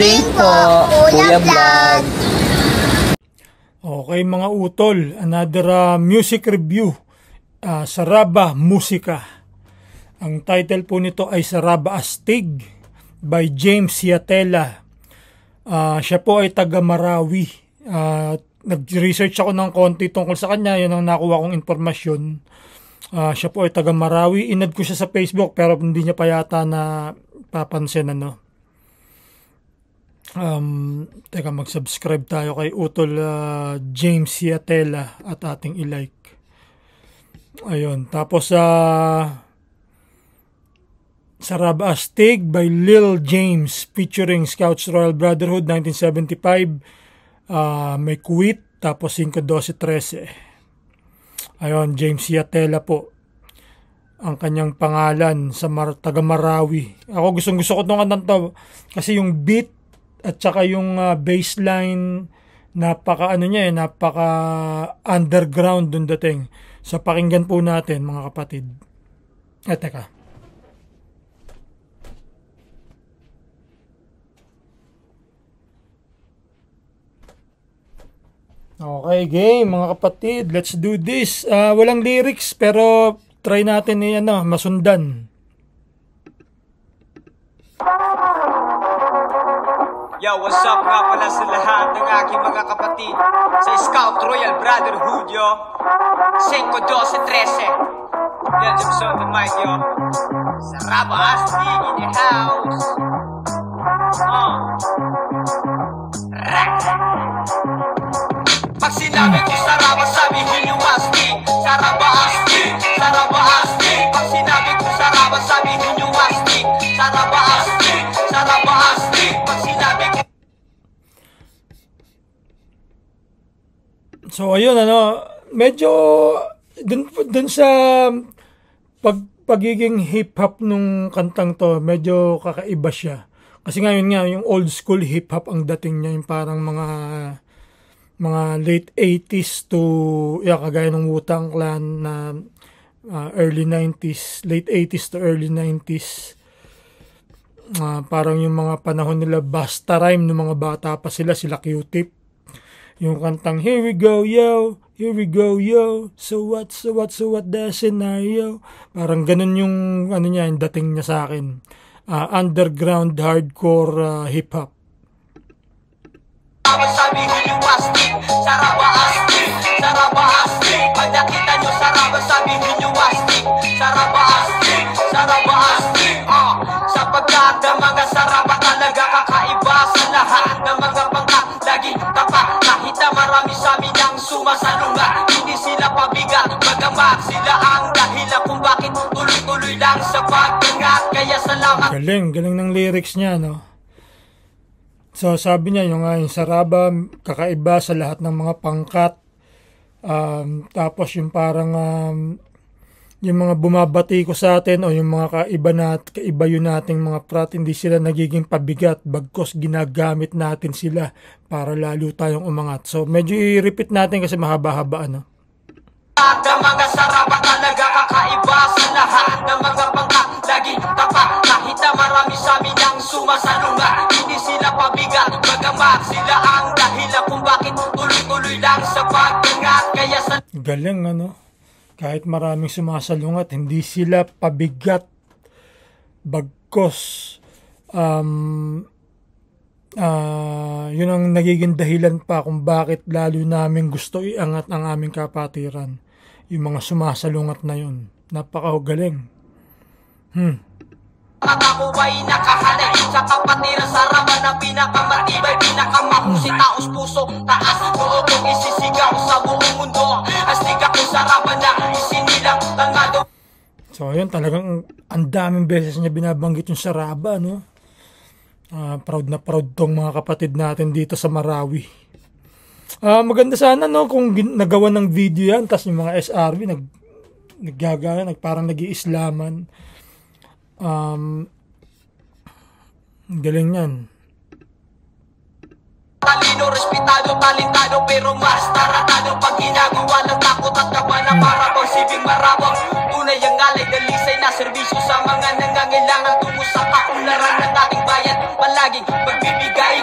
drink po, Kuya Vlog. Okay mga utol, another music review. Saraba Musika. Ang title po nito ay Saraba Astig by James Ciatella. Siya po ay taga Marawi. Nag-research ako ng konti tungkol sa kanya, yun ang nakuha kong informasyon. Siya po ay taga Marawi. Inad ko siya sa Facebook pero hindi niya pa yata na papansin Teka, mag-subscribe tayo kay Utol James Ciatella at ating i-like. Ayun, tapos Saraba Astig by Lil James featuring Scouts Royal Brotherhood 1975. May Quit, tapos 5-12-13. Ayun, James Ciatella po ang kanyang pangalan sa taga Marawi. Ako gustong-gusto ko itong kantang to kasi yung beat at saka yung bassline, napaka underground dun dating. So pakinggan po natin mga kapatid. Teka. Okay, game mga kapatid. Let's do this. Walang lyrics pero try natin masundan. Yo, what's up nga pala sa lahat ng aking mga kapatid sa Scout Royal Brotherhood, yo. 5-12-13. Yan yung son of mic, yo. Saraba Astig in the house. Pag sinabi ko Saraba, sabihin yung Astig. Saraba Astig, Saraba Astig. Pag sinabi ko Saraba, sabihin yung Astig. Saraba Astig, Saraba Astig. Pag sinabi ko. So ayun medyo dun sa pagiging hip hop nung kantang to, medyo kakaiba siya. Kasi ngayon yung old school hip hop ang dating niya, yung parang mga late 80s to kagaya ng Wu-Tang Clan na early 90s, late 80s to early 90s. Parang yung mga panahon nila Basta Rhyme nung mga bata pa sila Q-Tip. Yung kantang Here we go yo, here we go yo, so what the scenario. Parang ganun yung yung dating niya sa akin. Underground hardcore hip hop. Sabihin yung Astig, Saraba Astig, Saraba Astig. Pag nakita nyo Saraba, sabihin yung Astig, Saraba Astig, Saraba Astig. Sapagkat ang mga Saraba talaga kakaiba sa lahat ng mga pangkat. Laging tapat, kahit na marami sa amin ang sumasalunga. Hindi sila pabigat, bagamat sila ang dahilan kung bakit tuloy-tuloy lang sa pagkangat. Kaya salamat. Galing ng lyrics niya, no? So sabi niya yung Saraba kakaiba sa lahat ng mga pangkat. Tapos yung parang yung mga bumabati ko sa atin o yung mga kaiba yun nating mga prat, hindi sila nagiging pabigat bagkos ginagamit natin sila para lalo tayong umangat. So medyo i-repeat natin kasi mahaba-haba Ang mga Saraba talaga kakaiba sa lahat ng mga pangkat. Laging tapat, kahit na marami sa amin ang sumasalunga. Hindi sila pabigat, bagamat sila ang dahilan kung bakit tuloy-tuloy lang sa pagkangat. Kaya sa galing kahit maraming sumasalungat, hindi sila pabigat bagkos yun ang nagiging dahilan pa kung bakit lalo namin gusto iangat ang aming kapatiran. Yung mga sumasalungat na yun, napakagaling. Ako ay nakahalain sa kapatiran. Saraba na pinakamatibay, pinakamahusay, taos puso, taas loob kong isisigaw sa buong mundo. Astig ako Saraba na isinilang kalmado. So ayun, talagang ang daming beses niya binabanggit yung Saraba, no? Proud na proud tong mga kapatid natin dito sa Marawi. Maganda sana kung nagawa ng video yan, tas yung mga SRB parang nag-iislaman. Galing yan. Talino, respetado, talentado, pero mas taratado. Pag ginagawa ng takot at kaba na parabang sibing marabang. Tunay ang alay, dalisay na serbisyo sa mga nangangailangan tungo sa kaunlaran ng ating bayan. Palaging magbibigay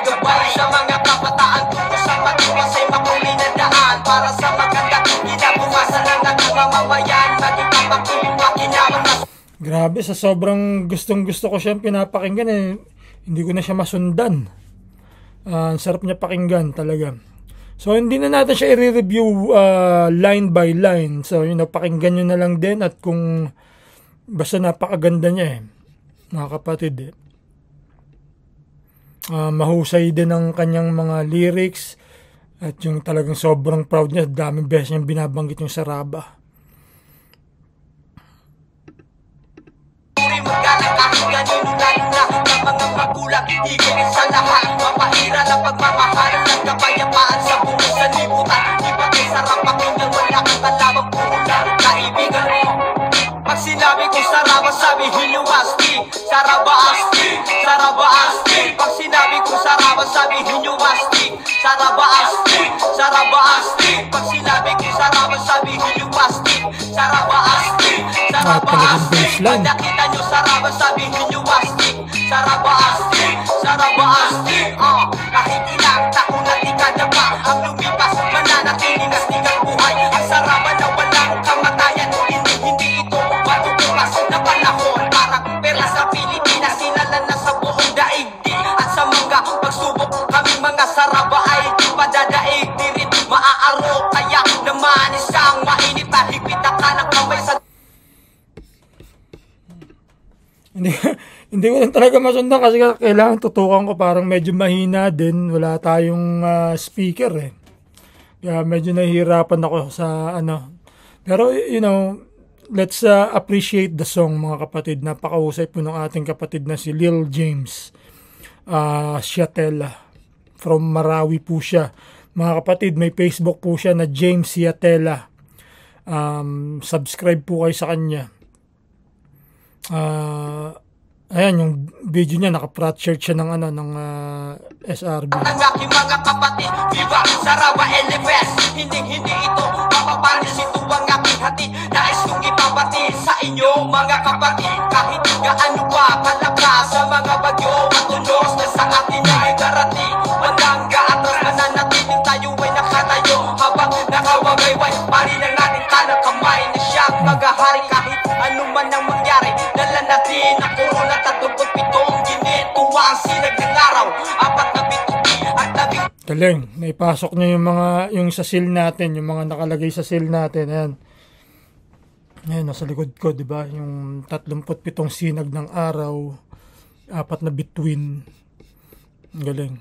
Grabe, sa sobrang gustong-gusto ko siyang pinapakinggan eh, hindi ko na siya masundan. Ang sarap niya pakinggan talaga. So, hindi na natin siya i-review line by line. So, pakinggan nyo na lang din at kung basta napakaganda niya eh, mga kapatid eh. Mahusay din ang kanyang mga lyrics at yung talagang sobrang proud niya. Daming beses niyang binabanggit yung Saraba. Magalang kahit kanino lalo na ng mga magulang. Higit sa lahat, mapahira na pagmamahalan ng kapayapaan sa buong sanlibutan. Di ba kay sarap pakinggan, wala kang kalabang puro laro kaibigan mo. Pag sinabi ko Saraba, sabihin nyo Asti. Saraba Asti, Saraba Asti. Pag sinabi ko Saraba, sabihin nyo Asti. Saraba Asti, Saraba Asti. Pag sinabi ko Saraba, sabihin nyo Asti. Saraba Asti, Saraba Asti. Pag nakita nyo Saraba, sabihin nyo Asti. Saraba Asti, Saraba Asti. Kahit ilang taon na dekada pa ang lumipas, mananatiling astig ang buhay. Ang Saraba na walang kamatayan, hindi ito matutukas na panahon. Parang pera sa Pilipinas, sinala na sa buong daigdig. At sa mga pagsubok, kaming mga Saraba ay di padadaig. Di rin maaaro, kaya naman isang mainit na higpit na kanang kamay sa... Hindi ko lang talaga masundan kasi kailangan tutukan ko, parang medyo mahina din, wala tayong speaker eh. Kaya medyo nahihirapan ako sa ano. Pero let's appreciate the song mga kapatid. Napakahusay po ng ating kapatid na si Lil James Siatela. From Marawi po siya. Mga kapatid, may Facebook po siya na James Siatela. Subscribe po kayo sa kanya. Ayan yung video niya, naka-fractured siya ng SRB. Ang aking mga kapatid, viva Saraba LFS. Hindi ito mapapanis, ito ang aking hati. Nais kong ipapati sa inyo mga kapatid. Kahit gaano pa kalakas sa mga bagyo at unos na sa atin ay darating. Walang gaatras, mananatiling tayo ay nakatayo. Habang nakawagayway, pari lang natin tanang kamay na siyang maghahari. Kahit ano man ang mangyari, dala natin ang corona. 37 ginit, tuwa ang sinag ng araw. 4 na bituti at 10. Galing, naipasok niya yung sa seal natin, yung mga nakalagay sa seal natin. Ayan. Ayan, nasa likod ko, di ba? Yung 37 sinag ng araw, 4 na bituin. Galing.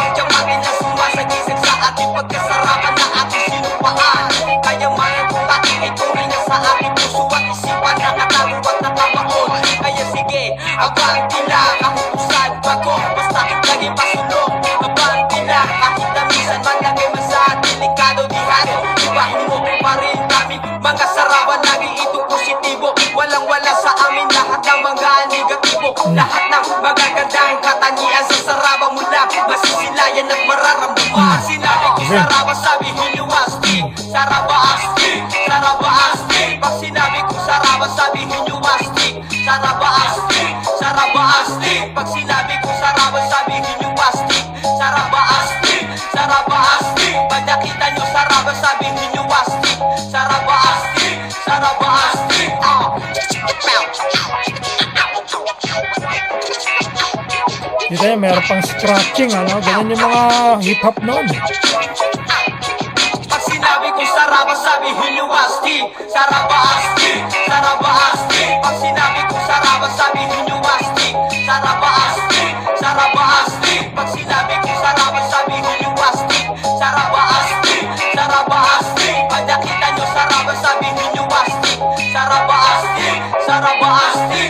Yung akin na sumasagisag sa ating pagkasarapan na ating sinupaan. Kaya mayan kung ating ituloy na sa ating puso at isipan. Nakatago at nakabaon. Kaya sige, abang tila kahutusan bago. Basta laging pasulong. Abang tila kahit na minsan malagay man sa delikado dihado. Ibahin mo pa rin kami mga Saraba. Lagi itong positibo. Walang wala sa amin lahat ng mga negatibo. Lahat ng magagandang katangian sa Saraba mula masisilayan at mararamdaman. Sinabi ko Saraba, sabihin nyo Asti. Saraba Asti, Saraba Asti. Pag sinabi ko Saraba, sabihin nyo Asti. Saraba Asti, Saraba Asti. Pag sinabi ko Saraba, sabihin nyo Asti. Saraba Asti, Saraba Asti. Pag nakita nyo Saraba, sabihin nyo Asti. Saraba Asti, Saraba Asti. Dito yan, meron pang scratching, ganyan yung mga hip-hop noon. Pag sinabi ko Saraba, sabihin nyo Asti. Saraba Asti, Saraba Asti. Pag sinabi ko Saraba, sabihin nyo Asti. Saraba Asti, Saraba Asti. Pag sinabi ko Saraba, sabihin nyo Asti. Saraba Asti, Saraba Asti. Pag nakita nyo Saraba, sabihin nyo Asti. Saraba Asti, Saraba Asti.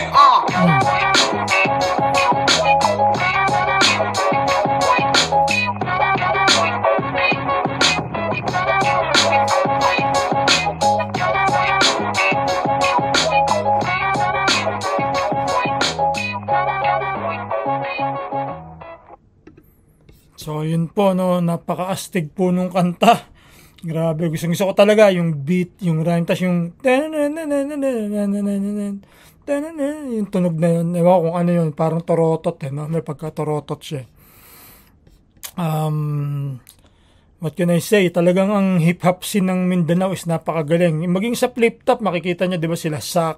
So, yun po, napaka-astig po nung kanta. Grabe, gusto ko talaga yung beat, yung rhyme, tas yung yung tunog na yun. Ewan ko kung ano yun, parang torotot may pagka-torotot siya. what can I say, talagang ang hip-hop scene ng Mindanao is napakagaling. Maging sa Flip Top, makikita nyo, di ba, sila Sak,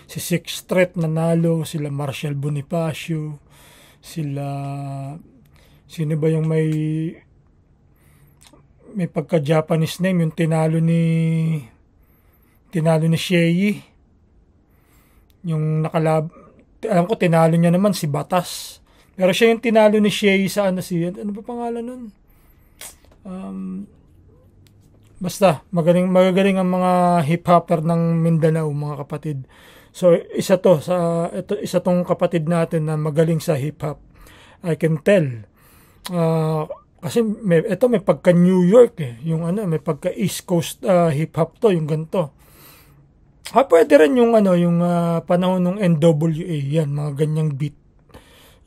si Six Threat nanalo, sila Marshall Bonifacio, sila, sino ba yung may pagka-Japanese name, yung tinalo ni Shei, yung alam ko tinalo niya naman si Batas, pero siya yung tinalo ni Shei sa ano ba pangalan nun? Basta magagaling ang mga hip-hopper ng Mindanao, mga kapatid. So isa tong kapatid natin na magaling sa hip-hop. I can tell. Kasi may pagka New York yung may pagka East Coast hip-hop to, yung ganito. Pwede rin yung panahon ng NWA, yan, mga ganyang beat.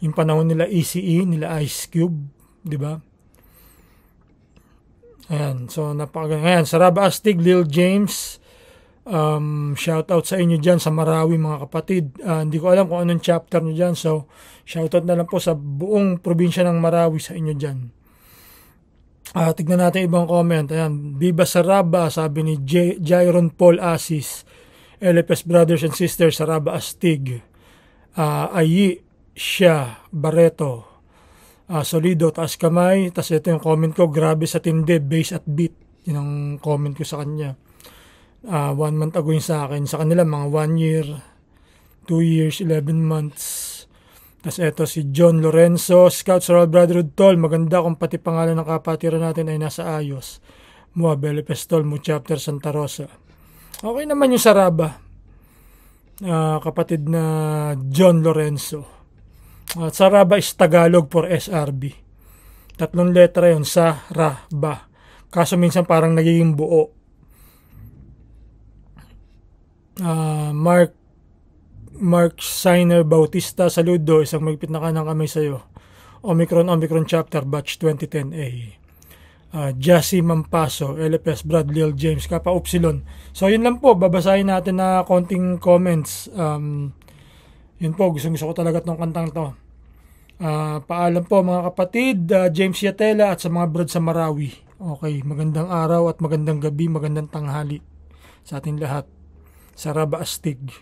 Yung panahon nila ECE, nila Ice Cube, di ba? Ayan, so napakagaling. Ayan, Saraba Astig, Lil James, shout out sa inyo dyan sa Marawi, mga kapatid. Hindi ko alam kung anong chapter nyo dyan, so shout out na lang po sa buong probinsya ng Marawi sa inyo dyan. Tignan natin ibang comment. Ayan, Viva Saraba, sabi ni Jairon Paul Asis, LFS Brothers and Sisters, Saraba Astig, Ayi Siya Barreto, Solido, taas kamay. Tas ito yung comment ko, grabe sa tindi, bass at beat. Yun ang comment ko sa kanya. 1 month ago yung sa akin. Sa kanila mga 1 year, 2 years, 11 months. Tas ito si John Lorenzo, Scouts Royal Brotherhood Tol, maganda kung pati pangalan ng kapatiran natin ay nasa ayos. Mua Belipes Tol, Mu Chapter Santa Rosa. Okay naman yung Saraba, kapatid na John Lorenzo. Saraba is Tagalog for SRB. 3 letra yun, Saraba. Kaso minsan parang nagiging buo. Mark Signer Bautista, saludo, isang magpit na kanang kamay sa'yo. Omicron Chapter, Batch 2010A. Jassy Mampaso, LFS Brad, Lil James, Kappa Upsilon. So yun lang po, babasahin natin na konting comments. Yun po, gusto ko talaga itong kantang to. Paalam po mga kapatid, James Yatela at sa mga brad sa Marawi. Okay, magandang araw at magandang gabi, magandang tanghali sa ating lahat. Saraba Astig.